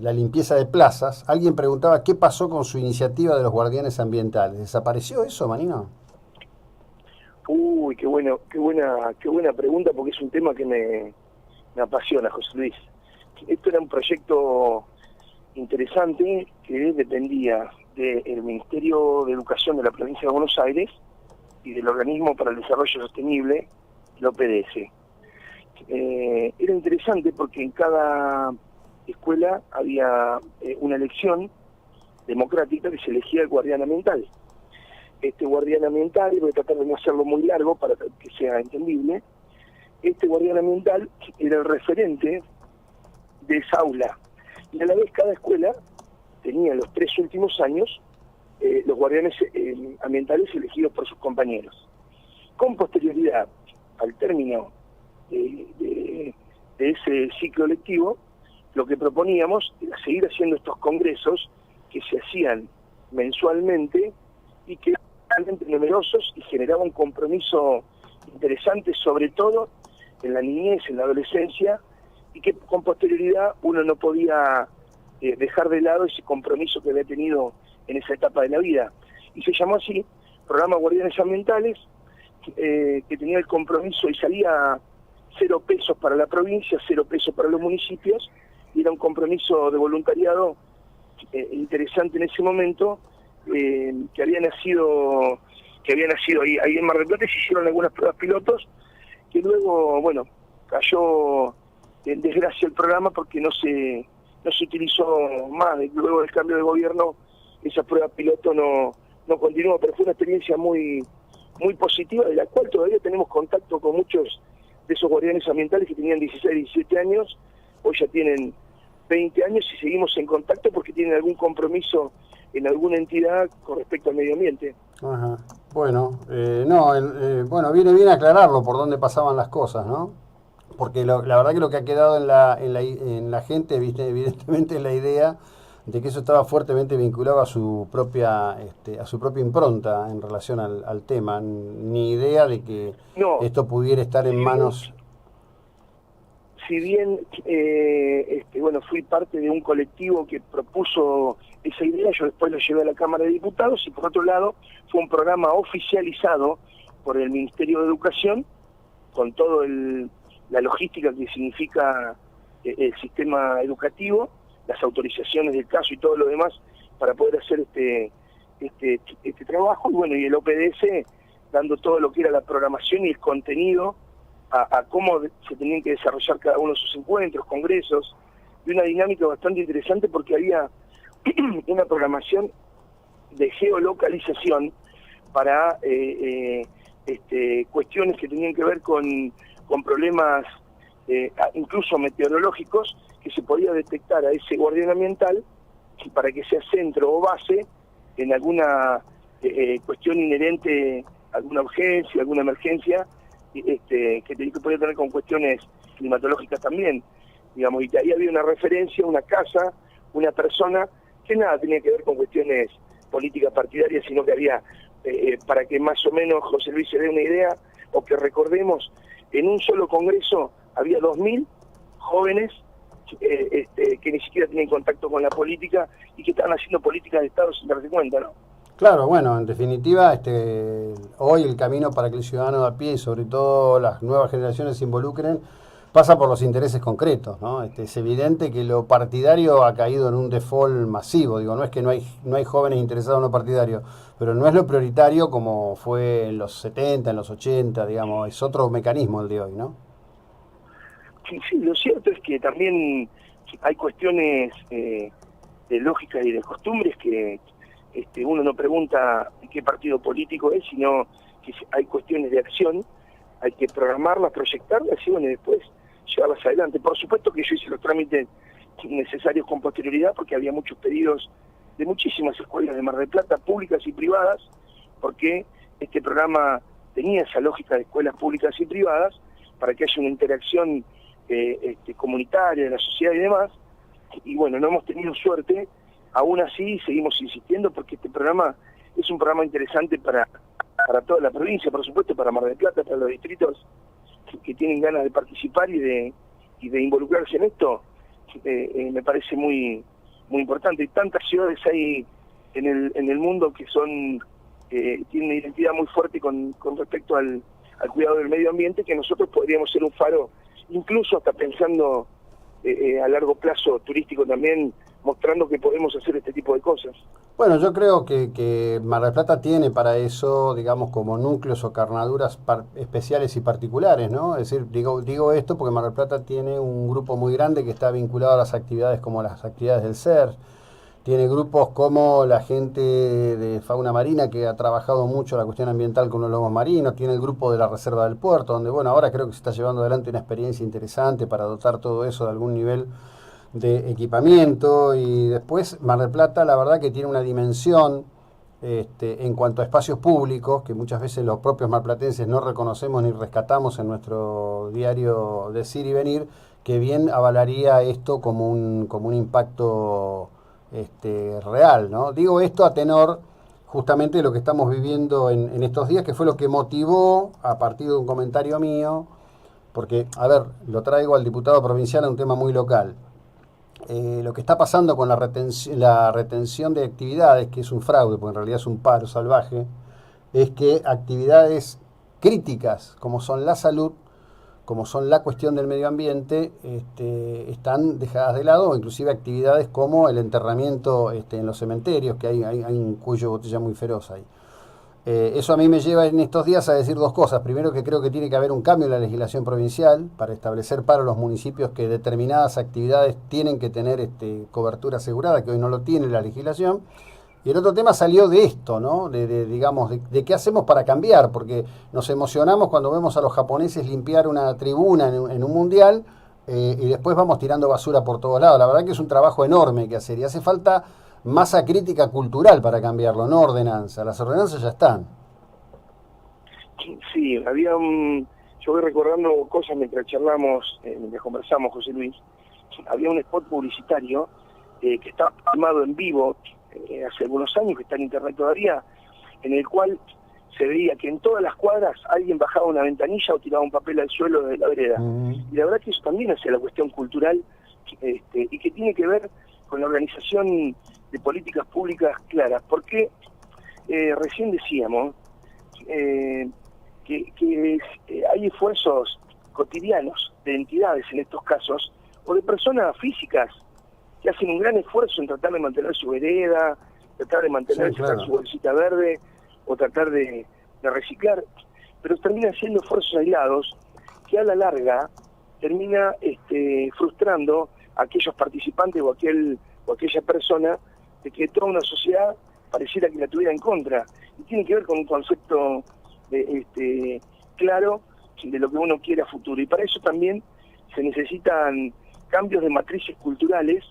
la limpieza de plazas, alguien preguntaba qué pasó con su iniciativa de los guardianes ambientales. ¿Desapareció eso, Manino? Uy, qué buena pregunta porque es un tema que me apasiona, José Luis. Esto era un proyecto interesante que dependía del Ministerio de Educación de la provincia de Buenos Aires y del Organismo para el Desarrollo Sostenible, el OPDS. Era interesante porque en cada escuela había una elección democrática que se elegía el guardián ambiental. Este guardián ambiental, voy a tratar de no hacerlo muy largo para que sea entendible, este guardián ambiental era el referente de esa aula. Y a la vez cada escuela tenía en los 3 últimos años los guardianes ambientales elegidos por sus compañeros. Con posterioridad al término de ese ciclo lectivo, lo que proponíamos era seguir haciendo estos congresos que se hacían mensualmente y que eran realmente numerosos y generaban un compromiso interesante, sobre todo en la niñez, en la adolescencia, y que con posterioridad uno no podía dejar de lado ese compromiso que había tenido en esa etapa de la vida. Y se llamó así, Programa Guardianes Ambientales, que tenía el compromiso y salía 0 pesos para la provincia, 0 pesos para los municipios, y era un compromiso de voluntariado interesante en ese momento, que había nacido ahí en Mar del Plata. Se hicieron algunas pruebas pilotos, que luego, bueno, cayó en desgracia el programa porque no se utilizó más. Luego del cambio de gobierno, esa prueba piloto no continuó, pero fue una experiencia muy positiva, de la cual todavía tenemos contacto con muchos de esos guardianes ambientales que tenían 16, 17 años, hoy ya tienen 20 años y seguimos en contacto porque tienen algún compromiso en alguna entidad con respecto al medio ambiente. Ajá. Bueno, no, bueno, viene bien aclararlo por dónde pasaban las cosas, ¿no? Porque la verdad que lo que ha quedado en la gente, ¿viste? Evidentemente, es la idea de que eso estaba fuertemente vinculado a su propia impronta en relación al tema. Ni idea de que No, esto pudiera estar en si bien manos. bueno, fui parte de un colectivo que propuso esa idea, yo después lo llevé a la Cámara de Diputados, y por otro lado fue un programa oficializado por el Ministerio de Educación, con todo la logística que significa el sistema educativo, las autorizaciones del caso y todo lo demás para poder hacer este trabajo, y bueno, y el OPDS dando todo lo que era la programación y el contenido a cómo se tenían que desarrollar cada uno de sus encuentros, congresos, y una dinámica bastante interesante porque había una programación de geolocalización para cuestiones que tenían que ver con problemas incluso meteorológicos, que se podía detectar a ese guardián ambiental para que sea centro o base en alguna cuestión inherente, alguna urgencia, alguna emergencia, que podía tener con cuestiones climatológicas también, digamos, y que ahí había una referencia, una casa, una persona, que nada tenía que ver con cuestiones políticas partidarias, sino que había, para que más o menos José Luis se dé una idea, o que recordemos, en un solo congreso había 2000 jóvenes que ni siquiera tenían contacto con la política y que estaban haciendo políticas de Estado sin darse cuenta, ¿no? Claro, bueno, en definitiva, hoy el camino para que el ciudadano de a pie y sobre todo las nuevas generaciones se involucren pasa por los intereses concretos, ¿no? Es evidente que lo partidario ha caído en un default masivo. Digo, no es que no hay jóvenes interesados en lo partidario, pero no es lo prioritario como fue en los 70, en los 80, digamos, es otro mecanismo el de hoy, ¿no? Sí, sí, lo cierto es que también hay cuestiones de lógica y de costumbres que uno no pregunta qué partido político es, sino que hay cuestiones de acción, hay que programarlas, proyectarlas y bueno, después llevarlas adelante. Por supuesto que yo hice los trámites necesarios con posterioridad porque había muchos pedidos de muchísimas escuelas de Mar del Plata, públicas y privadas, porque este programa tenía esa lógica de escuelas públicas y privadas para que haya una interacción comunitaria de la sociedad y demás. Y bueno, no hemos tenido suerte, aún así seguimos insistiendo porque este programa es un programa interesante para toda la provincia, por supuesto, para Mar del Plata, para los distritos que tienen ganas de participar y y de involucrarse en esto, me parece muy importante. Y tantas ciudades hay en el mundo que tienen una identidad muy fuerte con respecto al cuidado del medio ambiente, que nosotros podríamos ser un faro, incluso hasta pensando a largo plazo turístico también, mostrando que podemos hacer este tipo de cosas. Bueno, yo creo que Mar del Plata tiene para eso, digamos, como núcleos o carnaduras especiales y particulares, ¿no? Es decir, digo esto porque Mar del Plata tiene un grupo muy grande que está vinculado a las actividades como las actividades del CER. Tiene grupos como la gente de fauna marina que ha trabajado mucho la cuestión ambiental con los lobos marinos. Tiene el grupo de la Reserva del Puerto, donde, bueno, ahora creo que se está llevando adelante una experiencia interesante para dotar todo eso de algún nivel de equipamiento. Y después Mar del Plata, la verdad que tiene una dimensión en cuanto a espacios públicos que muchas veces los propios marplatenses no reconocemos ni rescatamos en nuestro diario decir y venir, que bien avalaría esto como un impacto real, ¿no? Digo esto a tenor justamente de lo que estamos viviendo en estos días, que fue lo que motivó, a partir de un comentario mío, porque, a ver, lo traigo al diputado provincial a un tema muy local. Lo que está pasando con la retención de actividades, que es un fraude, porque en realidad es un paro salvaje, es que actividades críticas, como son la salud, como son la cuestión del medio ambiente, están dejadas de lado, o inclusive actividades como el enterramiento en los cementerios, que hay un cuello de botella muy feroz ahí. Eso a mí me lleva en estos días a decir dos cosas. Primero, que creo que tiene que haber un cambio en la legislación provincial para establecer para los municipios que determinadas actividades tienen que tener cobertura asegurada, que hoy no lo tiene la legislación. Y el otro tema salió de esto, ¿no? Digamos, de qué hacemos para cambiar, porque nos emocionamos cuando vemos a los japoneses limpiar una tribuna en un mundial, y después vamos tirando basura por todos lados. La verdad que es un trabajo enorme que hacer y hace falta masa crítica cultural para cambiarlo, no ordenanza. Las ordenanzas ya están. Sí, yo voy recordando cosas mientras charlamos, mientras conversamos, José Luis. Había un spot publicitario que estaba filmado en vivo hace algunos años, que está en internet todavía, en el cual se veía que en todas las cuadras alguien bajaba una ventanilla o tiraba un papel al suelo de la vereda. Y la verdad que eso también hace la cuestión cultural, y que tiene que ver con la organización de políticas públicas claras. Porque recién decíamos que hay esfuerzos cotidianos de entidades en estos casos, o de personas físicas, que hacen un gran esfuerzo en tratar de mantener su vereda, tratar de mantener su bolsita verde, o tratar de reciclar, pero terminan siendo esfuerzos aislados que a la larga termina frustrando a aquellos participantes o aquella persona, de que toda una sociedad pareciera que la tuviera en contra. Y tiene que ver con un concepto claro de lo que uno quiere a futuro. Y para eso también se necesitan cambios de matrices culturales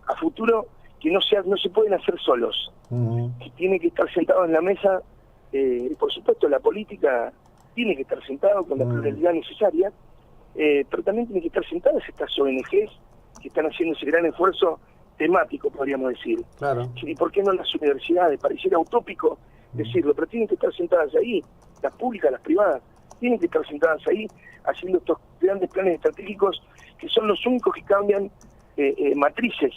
a futuro, que no se pueden hacer solos. Que tienen que estar sentados en la mesa. Por supuesto, la política tiene que estar sentado con la pluralidad necesaria, pero también tienen que estar sentadas estas ONGs que están haciendo ese gran esfuerzo temático, podríamos decir. Claro. ¿Y por qué no las universidades? Pareciera utópico decirlo, pero tienen que estar sentadas ahí, las públicas, las privadas, tienen que estar sentadas ahí haciendo estos grandes planes estratégicos, que son los únicos que cambian matrices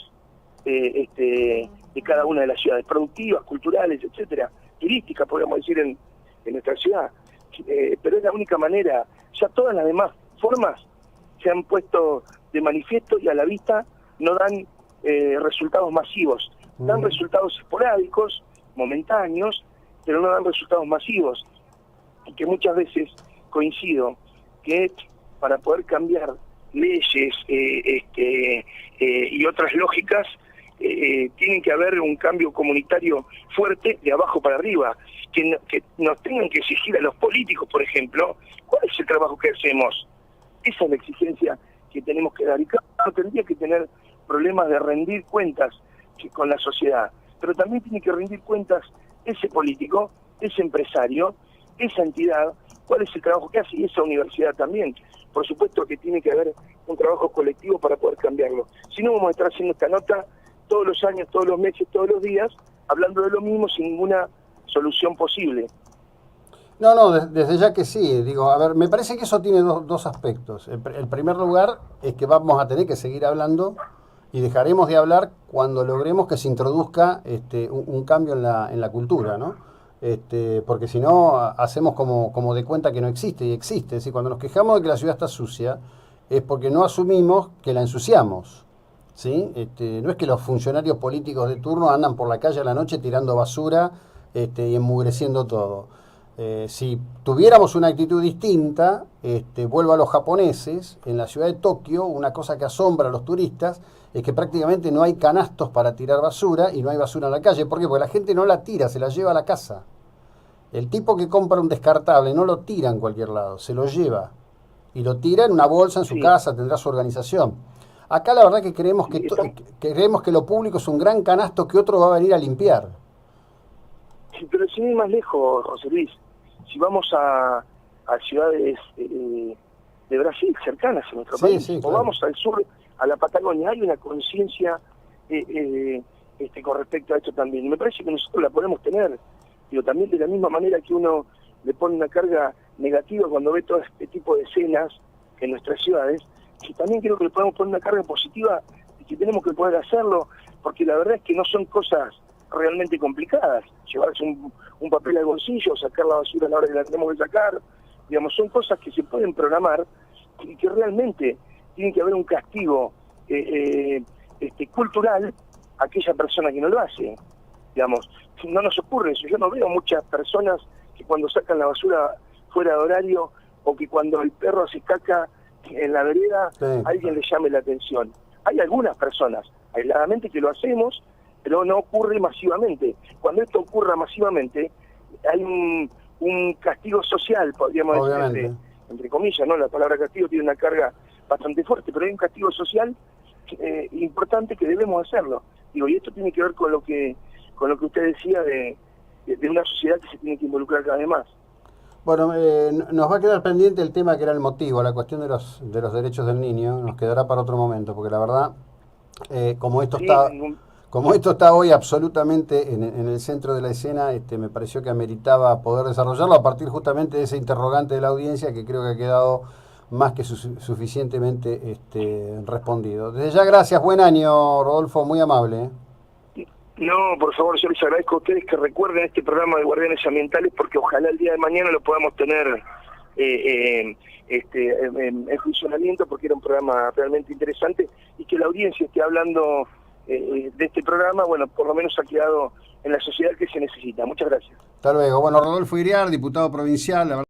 de cada una de las ciudades, productivas, culturales, etcétera, turísticas, podríamos decir, en nuestra ciudad. Pero es la única manera. Ya todas las demás formas se han puesto de manifiesto y a la vista no dan resultados masivos. Dan resultados esporádicos, momentáneos, pero no dan resultados masivos. Y que muchas veces coincido que para poder cambiar leyes y otras lógicas, tiene que haber un cambio comunitario fuerte de abajo para arriba, que nos tengan que exigir a los políticos, por ejemplo, cuál es el trabajo que hacemos. Esa es la exigencia que tenemos que dar, y cada uno tendría que tener problemas de rendir cuentas con la sociedad, pero también tiene que rendir cuentas ese político, ese empresario, esa entidad, cuál es el trabajo que hace, y esa universidad también. Por supuesto que tiene que haber un trabajo colectivo para poder cambiarlo. Si no, vamos a estar haciendo esta nota todos los años, todos los meses, todos los días, hablando de lo mismo sin ninguna solución posible. No, desde ya que sí. Digo, a ver, me parece que eso tiene dos aspectos. El primer lugar es que vamos a tener que seguir hablando y dejaremos de hablar cuando logremos que se introduzca un cambio en la cultura, ¿no? Porque si no, hacemos como de cuenta que no existe y existe. Es decir, cuando nos quejamos de que la ciudad está sucia, es porque no asumimos que la ensuciamos. ¿Sí? No es que los funcionarios políticos de turno andan por la calle a la noche tirando basura y enmugreciendo todo. Si tuviéramos una actitud distinta, vuelvo a los japoneses, en la ciudad de Tokio, una cosa que asombra a los turistas es que prácticamente no hay canastos para tirar basura y no hay basura en la calle. ¿Por qué? Porque la gente no la tira, se la lleva a la casa. El tipo que compra un descartable no lo tira en cualquier lado, se lo lleva y lo tira en una bolsa en su Sí, casa, tendrá su organización. Acá la verdad que creemos sí, estamos, creemos que lo público es un gran canasto que otro va a venir a limpiar. sí, pero sin ir más lejos, José Luis, si vamos a ciudades de Brasil cercanas a nuestro Sí, país, sí, o claro. vamos al sur, a la Patagonia, hay una conciencia con respecto a esto también. Me parece que nosotros la podemos tener, digo, también de la misma manera que uno le pone una carga negativa cuando ve todo este tipo de escenas en nuestras ciudades, y también creo que le podemos poner una carga positiva y que tenemos que poder hacerlo, porque la verdad es que no son cosas realmente complicadas. Llevarse un papel al bolsillo, sacar la basura a la hora que la tenemos que sacar, digamos, son cosas que se pueden programar y que realmente tiene que haber un castigo cultural a aquella persona que no lo hace. Digamos, no nos ocurre eso. Yo no veo muchas personas que cuando sacan la basura fuera de horario o que cuando el perro hace caca en la vereda Sí. alguien le llame la atención. Hay algunas personas aisladamente que lo hacemos, pero no ocurre masivamente. Cuando esto ocurra masivamente, hay un castigo social, podríamos decir, Obviamente. entre comillas, ¿no? La palabra castigo tiene una carga bastante fuerte, pero hay un castigo social importante que debemos hacerlo. Digo, y esto tiene que ver con lo que usted decía de una sociedad que se tiene que involucrar cada vez más. Bueno, nos va a quedar pendiente el tema que era el motivo, la cuestión de los derechos del niño. Nos quedará para otro momento, porque la verdad, eh, como esto Sí, está, como esto está hoy absolutamente en el centro de la escena, me pareció que ameritaba poder desarrollarlo a partir justamente de ese interrogante de la audiencia que creo que ha quedado más que suficientemente respondido. Desde ya, gracias, buen año, Rodolfo, muy amable. no, por favor, yo les agradezco a ustedes que recuerden este programa de Guardianes Ambientales porque ojalá el día de mañana lo podamos tener en funcionamiento porque era un programa realmente interesante y que la audiencia esté hablando de este programa, bueno, por lo menos ha quedado en la sociedad que se necesita. Muchas gracias. Hasta luego. Bueno, Rodolfo Iriar, diputado provincial. La